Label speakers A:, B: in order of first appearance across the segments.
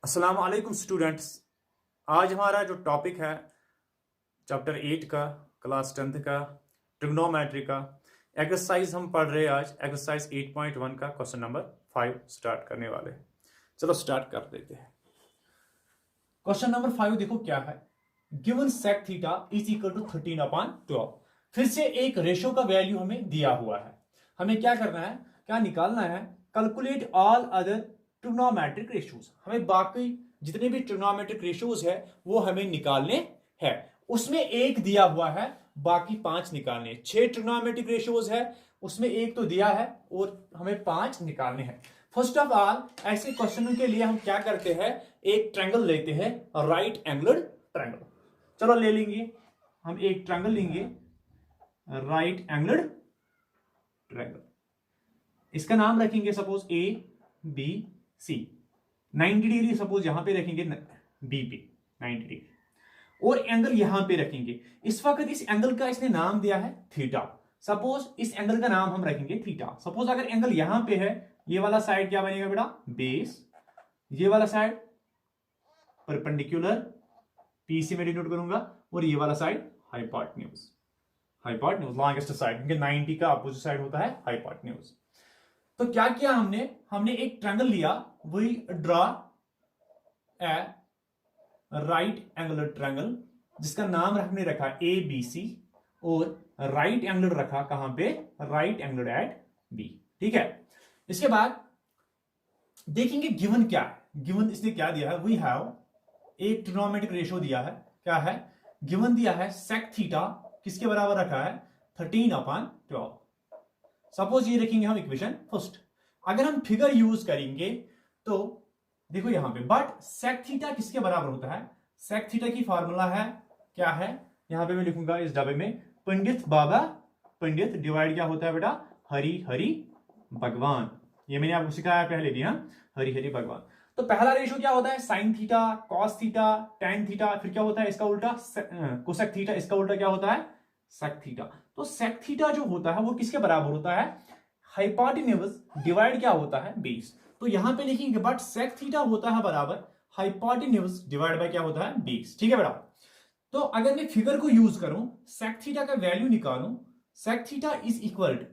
A: अस्सलाम वालेकुम स्टूडेंट्स। आज हमारा जो टॉपिक है चैप्टर 8 का क्लास 10th का ट्रिग्नोमेट्री का एक्सरसाइज हम पढ़ रहे हैं। आज एक्सरसाइज 8.1 का क्वेश्चन नंबर 5 स्टार्ट करने वाले हैं। चलो स्टार्ट कर देते हैं। क्वेश्चन नंबर 5 देखो क्या है। Given sec theta is equal to 13/12। फिर से एक रेशो का वैल्यू हमें दिया हुआ है। हमें क्या करना है, क्या निकालना है? Calculate all other trigonometric ratios. हमें बाकी जितने भी ट्रिग्नोमेट्रिक रेशियोज है वो हमें निकालने हैं। उसमें एक दिया हुआ है, बाकी 5 निकालने हैं। 6 ट्रिग्नोमेट्रिक रेशियोज है, उसमें एक तो दिया है और हमें 5 निकालने हैं। फर्स्ट ऑफ ऑल ऐसे क्वेश्चनों के लिए हम क्या करते हैं, एक ट्रायंगल लेते हैं, राइट एंगल्ड ट्रायंगल। चलो ले लेंगे, हम एक ट्रायंगल लेंगे, राइट एंगल्ड ट्रायंगल। इसका नाम रखेंगे suppose A B C. 90 degree suppose यहां पे रखेंगे बी पे 90 डिग्री, और एंगल यहां पे रखेंगे। इस वक्त इस एंगल का इसने नाम दिया है थीटा। सपोज इस एंगल का नाम हम रखेंगे थीटा। सपोज अगर एंगल यहां पे है, ये वाला साइड क्या बनेगा बेटा? बेस। ये वाला साइड परपेंडिकुलर, पी से मैं डिनोट करूंगा, और ये वाला side hypotenuse. Hypotenuse longest side, क्योंकि 90 का अपोजिट साइड होता है हाइपोटेन्यूज। तो क्या किया हमने एक ट्रायंगल लिया, वही draw a right angular triangle, जिसका नाम हमने रखा ए बी सी, और राइट एंगल रखा कहां पे? Right angle at B. ठीक है। इसके बाद देखेंगे गिवन क्या है। गिवन इसने क्या दिया है, वी हैव एक ट्रिग्नोमेट्रिक रेशियो दिया है। क्या है? गिवन दिया है सेक थीटा किसके बराबर रखा है? 13/12। सपोज ये रखेंगे हम इक्वेशन फर्स्ट। अगर हम फिगर यूज करेंगे तो देखो यहां पे, बट सेक थीटा किसके बराबर होता है? सेक थीटा की फॉर्मूला है, क्या है? यहां पे मैं लिखूंगा इस डब्बे में, पंडित बाबा पंडित डिवाइड क्या होता है बेटा? हरि हरि भगवान। ये मैंने आपको सिखाया पहले भी, हाँ, हरि हरि भगवान। तो पहला रेशियो क्या होता है? Sine theta, cos theta, tan theta. फिर क्या होता है इसका उल्टा? Cosec theta. इसका उल्टा क्या होता है? Sec theta. तो सेक थीटा जो होता है वो किसके बराबर होता है? हाइपोटेन्यूज डिवाइड क्या होता है? बेस। तो यहां पे लिखेंगे बट सेक थीटा होता है बराबर हाइपोटेन्यूज डिवाइड बाय क्या होता है? बेस। ठीक है बेटा। तो अगर मैं फिगर को यूज करूं, सेक थीटा का वैल्यू निकालूं, sec theta is equal to,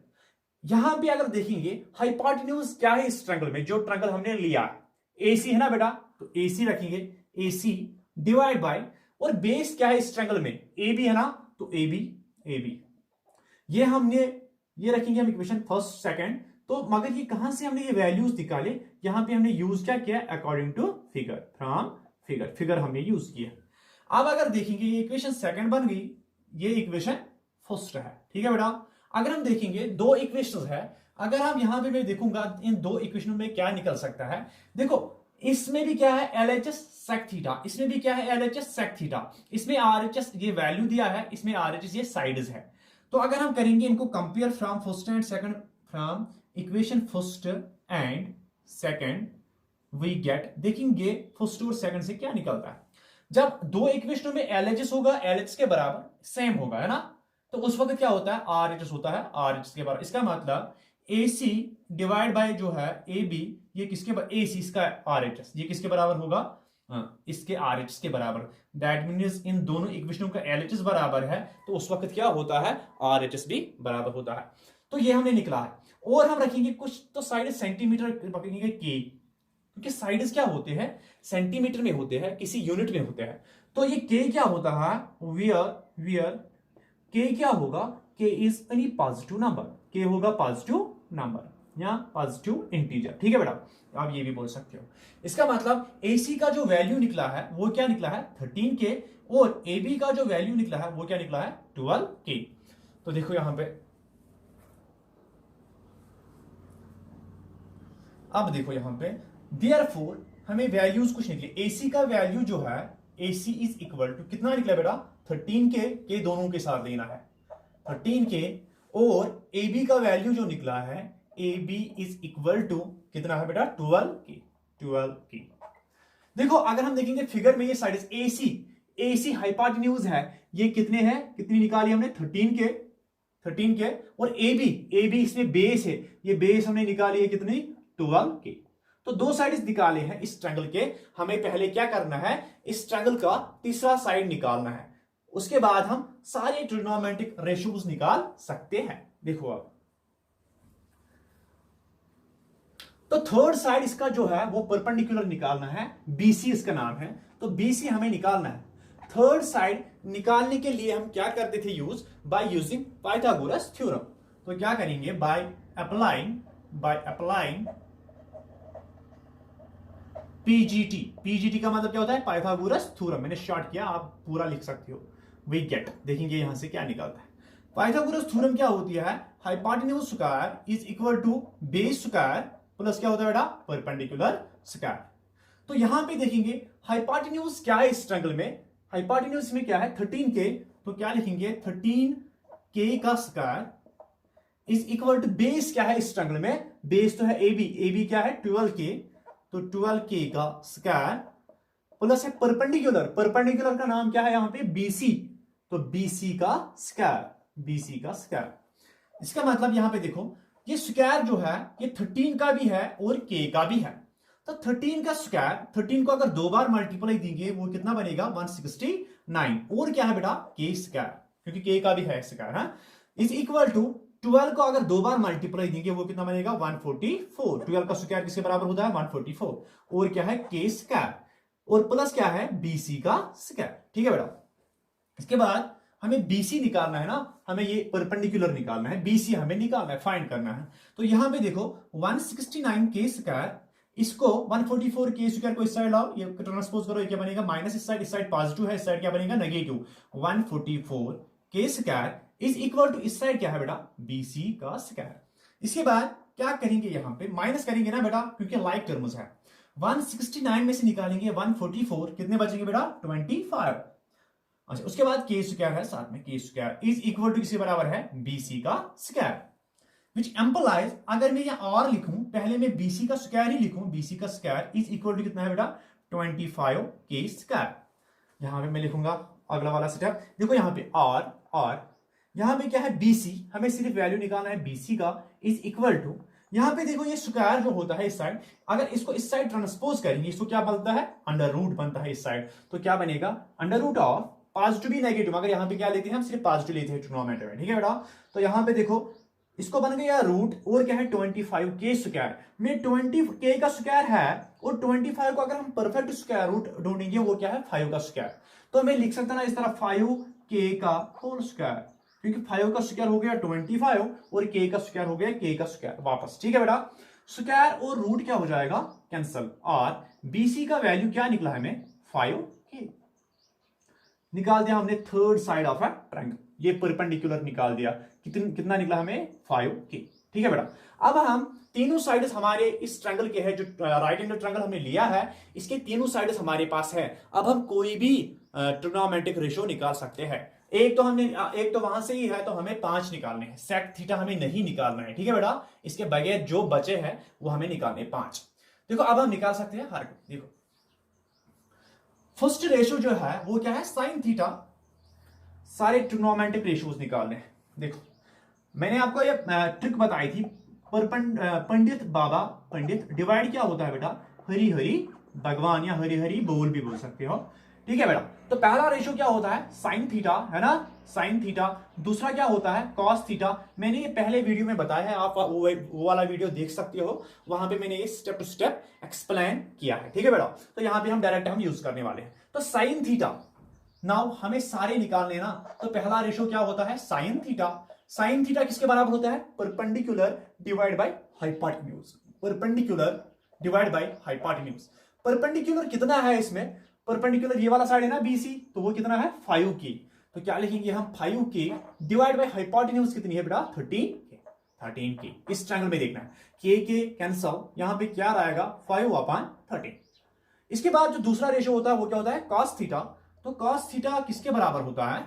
A: यहां पे अगर देखेंगे हाइपोटेन्यूज क्या है इस ट्रायंगल में, जो ट्रायंगल हमने लिया है एसी है ना बेटा, तो एसी रखेंगे, एसी डिवाइड बाय, और बेस क्या है इस ट्रायंगल में? ए बी है ना, तो ए बी ए बी। ये रखेंगे हम इक्वेशन फर्स्ट सेकंड। तो मगर ये कहां से हमने ये वैल्यूज निकाले? यहां पे हमने यूज क्या किया? According to figure, from figure हमने यूज किया। अब अगर देखेंगे ये इक्वेशन सेकंड बन गई, ये इक्वेशन फर्स्ट है। ठीक है बेटा। अगर हम देखेंगे दो इक्वेशन है, अगर हम यहां पे मैं देखूंगा इन दो इक्वेशनों में क्या निकल सकता है। देखो इसमें भी क्या है? एलएचएस सेक थीटा, इसमें भी क्या है? LHS sec theta. इसमें आरएचएस ये वैल्यू दिया है, इसमें आरएचएस ये साइड्स है। तो अगर हम करेंगे इनको compare from first and second, from equation first and second, we get, देखेंगे फर्स्ट और सेकंड से क्या निकलता है। जब दो इक्वेशनों में एलएचएस होगा, एलएचएस के बराबर सेम होगा, है ना, तो उस वक्त क्या होता है? आरएचएस होता है आरएचएस के बराबर। इसका मतलब AC डिवाइड बाय जो है AB, ये किसके बराबर? AC इसका आरएचएस, ये किसके बराबर होगा? इसके आरएचएस के बराबर। दैट मीन्स इन दोनों इक्वेशनों का एलएचएस बराबर है, तो उस वक्त क्या होता है? आरएचएस भी बराबर होता है। तो ये हमने निकला है। और हम रखेंगे कुछ तो साइड सेंटीमीटर रखेंगे के, क्योंकि साइड्स क्या होते हैं? सेंटीमीटर में होते हैं, किसी यूनिट में होते हैं। तो ये के क्या होता है? वियर के क्या होगा? के इज एनी पॉजिटिव नंबर, के होगा पॉजिटिव नंबर या पॉजिटिव इंटीजर। ठीक है बेटा, आप ये भी बोल सकते हो। इसका मतलब AC का जो वैल्यू निकला है वो क्या निकला है? 13K, और AB का जो वैल्यू निकला है वो क्या निकला है? 12K। तो देखो यहां पे, अब देखो यहां पे, देयरफॉर हमें वैल्यूज कुछ निकले। AC का वैल्यू जो है, AC इज इक्वल टू कितना निकला बेटा? 13K के दोनों के साथ लेना है 13K, और AB का वैल्यू जो निकला है, AB इज इक्वल टू कितना है बेटा? 12K। देखो अगर हम देखेंगे फिगर में ये साइड AC हाइपोटेन्यूज है, ये कितने हैं? कितनी निकाली हमने? 13K, और AB इसमें बेस है, ये बेस हमने निकाली है कितनी? 12K। तो दो साइड निकाले हैं इस ट्रायंगल के, हमें पहले क्या करना है, इस ट्रायंगल का तीसरा साइड निकालना है, उसके बाद हम सारे ट्रिग्नोमेट्रिक रेशियोज निकाल सकते हैं। देखो अब तो थर्ड साइड इसका जो है वो परपेंडिकुलर निकालना है, बीसी इसका नाम है, तो बीसी हमें निकालना है। थर्ड साइड निकालने के लिए हम क्या करते थे, use by using Pythagoras theorem. तो क्या करेंगे, बाय अप्लाइंग पीजीटी। पीजीटी का मतलब क्या होता है, पाइथागोरस थ्योरम, मैंने शॉर्ट किया, आप पूरा लिख सकते हो। वी गेट, देखेंगे यहां से क्या निकलता है। पाइथागोरस थ्योरम क्या होती है, hypotenuse square is equal to base square plus क्या होता है बेटा, परपेंडिकुलर स्क्वायर। तो यहां पे देखेंगे हाइपोटेन्यूज क्या है इस ट्रायंगल में, हाइपोटेन्यूज में क्या है 13k, तो क्या लिखेंगे 13k का square is equal to base क्या है इस ट्रायंगल में, बेस तो है AB क्या है 12k, तो 12k का स्क्वायर प्लस है परपेंडिकुलर का नाम क्या है यहां पे BC, तो BC का स्क्वायर। इसका मतलब यहां पे देखो ये स्क्वायर जो है ये 13 का भी है और k का भी है, तो 13 का स्क्वायर, 13 को अगर दो बार मल्टीप्लाई देंगे वो कितना बनेगा 169, और क्या है बेटा k स्क्वायर, क्योंकि k का भी है स्क्वायर है, इज इक्वल टू 12 को अगर दो बार मल्टीप्लाई देंगे वो कितना बनेगा 144, 12 का स्क्वायर किसके बराबर होता है 144, और क्या है k स्क्वायर, और प्लस क्या है BC का स्क्वायर। ठीक है बेटा, इसके बाद हमें BC निकालना है ना, हमें ये परपेंडिकुलर निकालना है, BC हमें निकालना है, फाइंड करना है। तो यहां पे देखो 169k स्क्वायर, इसको 144k स्क्वायर को इस साइड लाओ, ये ट्रांसपोज करो, ये क्या बनेगा माइनस, इस साइड पॉजिटिव है, इस साइड क्या बनेगा negative, 144k square is equal to इस साइड क्या है बेटा BC का स्क्वायर। इसके बाद क्या करेंगे, यहां पे माइनस करेंगे ना बेटा, क्योंकि लाइक टर्म्स है, 169 में से निकालेंगे 144, कितने बचेंगे बेटा 25। अच्छा, उसके बाद k स्क्वायर है साथ में, k square is equal to किसके बराबर है BC का स्क्वायर, विच एम्पलाइज, अगर मैं यहां और लिखूं, पहले मैं BC का स्क्वायर ही लिखूं, BC का स्क्वायर इज इक्वल टू कितना है बेटा 25k स्क्वायर। यहां पे मैं लिखूंगा अगला वाला स्टेप, देखो यहां पे और यहां पे क्या है BC, हमें सिर्फ वैल्यू निकालना है BC का, इज इक्वल टू, यहां पे देखो ये स्क्वायर जो होता है इस साइड, अगर इसको इस साइड ट्रांसपोज करेंगे इसको क्या बनता है अंडर रूट बनता है इस साइड, तो क्या बनेगा अंडर रूट ऑफ पॉजिटिव भी नेगेटिव, अगर यहां पे क्या लेते हैं हम सिर्फ पॉजिटिव लेते हैं ट्रिग्नोमेट्री में। ठीक है बेटा, तो यहां पे देखो इसको बन गया रूट, और क्या है 25k स्क्वायर में 20k का स्क्वायर है, और 25 को अगर हम परफेक्ट स्क्वायर रूट ढूंढेंगे वो क्या है 5 का स्क्वायर, तो मैं लिख सकता ना इस तरह 5k का होल स्क्वायर, क्योंकि 5 का स्क्वायर हो गया 25 और k का स्क्वायर हो गया k का स्क्वायर वापस। ठीक है बेटा, स्क्वायर और रूट क्या हो जाएगा कैंसल, और BC का वैल्यू क्या निकला हमें 5k, निकाल दिया हमने third side of a triangle, ये परपेंडिकुलर निकाल दिया, कितना निकला हमें 5k। ठीक है बेटा, अब हम तीनों साइड्स हमारे इस ट्रायंगल के हैं, जो राइट एंगल ट्रायंगल हमने लिया है इसके तीनों साइड्स हमारे पास है। अब हम कोई भी ट्रिग्नोमेट्रिक रेशियो निकाल सकते हैं, एक तो वहां से ही है, तो हमें 5 निकालने हैं, सेक थीटा हमें नहीं निकालना है। ठीक है बेटा, इसके बगैर जो बचे हैं वो हमें निकालने 5। देखो अब हम निकाल सकते हैं हर, देखो फर्स्ट रेशियो जो है वो क्या है साइन थीटा, सारे ट्रिग्नोमेट्रिक रेशियोज निकालने हैं। देखो मैंने आपको ये ट्रिक बताई थी, पंडित डिवाइड क्या होता है बेटा हरी हरी भगवान, या हरी हरी बोल भी बोल सकते हो। ठीक है बेटा, तो पहला रेशियो क्या होता है साइन थीटा, है ना साइन थीटा, दूसरा क्या होता है कॉस थीटा, मैंने ये पहले वीडियो में बताया है, आप वो वाला वीडियो देख सकते हो, वहां पे मैंने ये स्टेप टू स्टेप एक्सप्लेन किया है। ठीक है बेटा, तो यहां पे हम डायरेक्ट यूज करने वाले हैं, तो साइन थीटा, नाउ हमें सारे निकालने ना, तो पहला रेशियो क्या होता है साइन थीटा, साइन थीटा किसके बराबर होता है perpendicular divide by hypotenuse, perpendicular divide by hypotenuse, perpendicular कितना है इसमें, परपेंडिकुलर ये वाला साइड है ना BC, तो वो कितना है 5k, तो क्या लिखेंगे हम 5k डिवाइड बाय हाइपोटेन्यूज कितनी है बेटा 13k, इस ट्रायंगल में देखना है, k कैंसल, यहां पे क्या रहेगा 5/13। इसके बाद जो दूसरा रेशियो होता है वो क्या होता है cos थीटा, तो cos थीटा किसके बराबर होता है,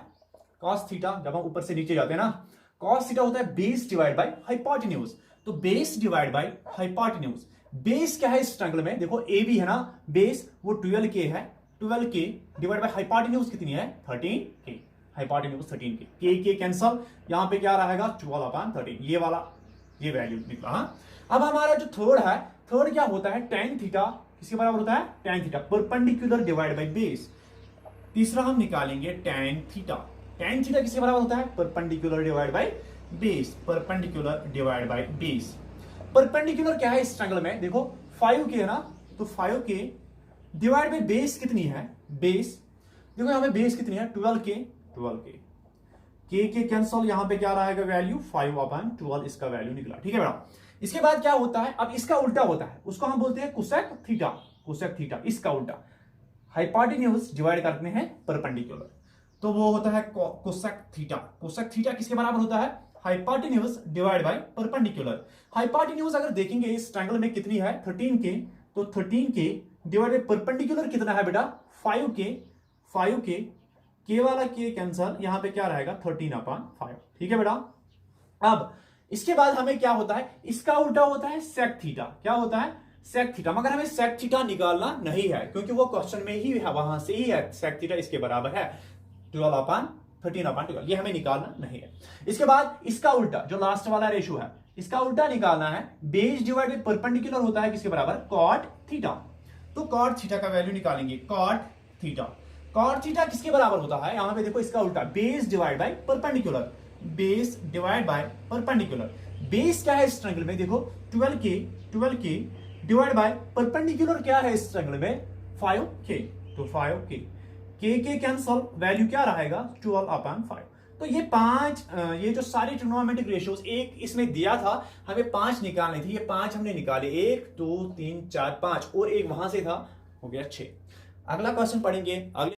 A: cos थीटा जब हम ऊपर से नीचे जाते हैं ना, cos थीटा होता है बेस डिवाइड बाय हाइपोटेन्यूज, तो base divide by hypotenuse, base क्या है इस ट्रायंगल में, देखो AB है ना, बेस वो 12k है, 12k डिवाइड बाय हाइपोटेन्यूज कितनी है 13k, hypotenuse 13k, k cancel, यहां पे क्या रहेगा 12/13, ये वाला ये वैल्यू निकला। हाँ, अब हमारा जो थर्ड है थर्ड क्या होता है, tan थीटा किसके बराबर होता है, tan theta perpendicular divide by base. तीसरा हम निकालेंगे tan थीटा किसके बराबर होता है, perpendicular divide by base, perpendicular divide by base. Perpendicular क्या है इस ट्रायंगल में, देखो 5k है ना, तो 5k डिवाइड बाय बेस कितनी है, बेस देखो यहां पे बेस कितनी है 12k के कैंसल, यहां पे क्या रहेगा वैल्यू 5/12 इसका वैल्यू निकला, ठीक है बेटा। इसके बाद क्या होता है, अब इसका उल्टा होता है, उसको हम बोलते हैं कोसेक थीटा, इसका उल्टा हाइपोटेन्यूज डिवाइड करते हैं परपेंडिकुलर, तो वो होता है कोसेक थीटा किसके बराबर होता है, hypotenuse divide by perpendicular. Hypotenuse अगर देखेंगे इस ट्रायंगल में कितनी है 13k, तो 13k डिवाइड बाय परपेंडिकुलर कितना है बेटा 5k के वाला के कैंसल, यहां पे क्या रहेगा 13/5, ठीक है बेटा। अब इसके बाद हमें क्या होता है, इसका उल्टा होता है सेक थीटा, क्या होता है सेक थीटा, मगर हमें सेक थीटा निकालना नहीं है क्योंकि वो क्वेश्चन में ही है, वहां से ही है, सेक थीटा इसके बराबर है 12/13/12, ये हमें निकालना नहीं है। इसके बाद इसका उल्टा जो लास्ट वाला रेशियो है, इसका उल्टा निकालना है, बेस डिवाइड बाय परपेंडिकुलर होता है किसके बराबर, कॉट थीटा, तो कॉट थीटा का वैल्यू निकालेंगे, कॉट थीटा किसके बराबर होता है, यहां पे देखो इसका उल्टा base divide by perpendicular, base divide by perpendicular. Base क्या है इस ट्रायंगल में, देखो 12k डिवाइड बाय परपेंडिकुलर क्या है इस ट्रायंगल में 5k, तो 5k के कैंसल, वैल्यू क्या रहेगा 12/5। तो ये ये जो सारी ट्रिग्नोमेट्रिक रेशियोज, एक इसमें दिया था हमें 5 निकालनी थी, ये 5 हमने निकाले, 1 2 3 4 5, और एक वहां से था, हो गया 6। अगला क्वेश्चन पढ़ेंगे अगले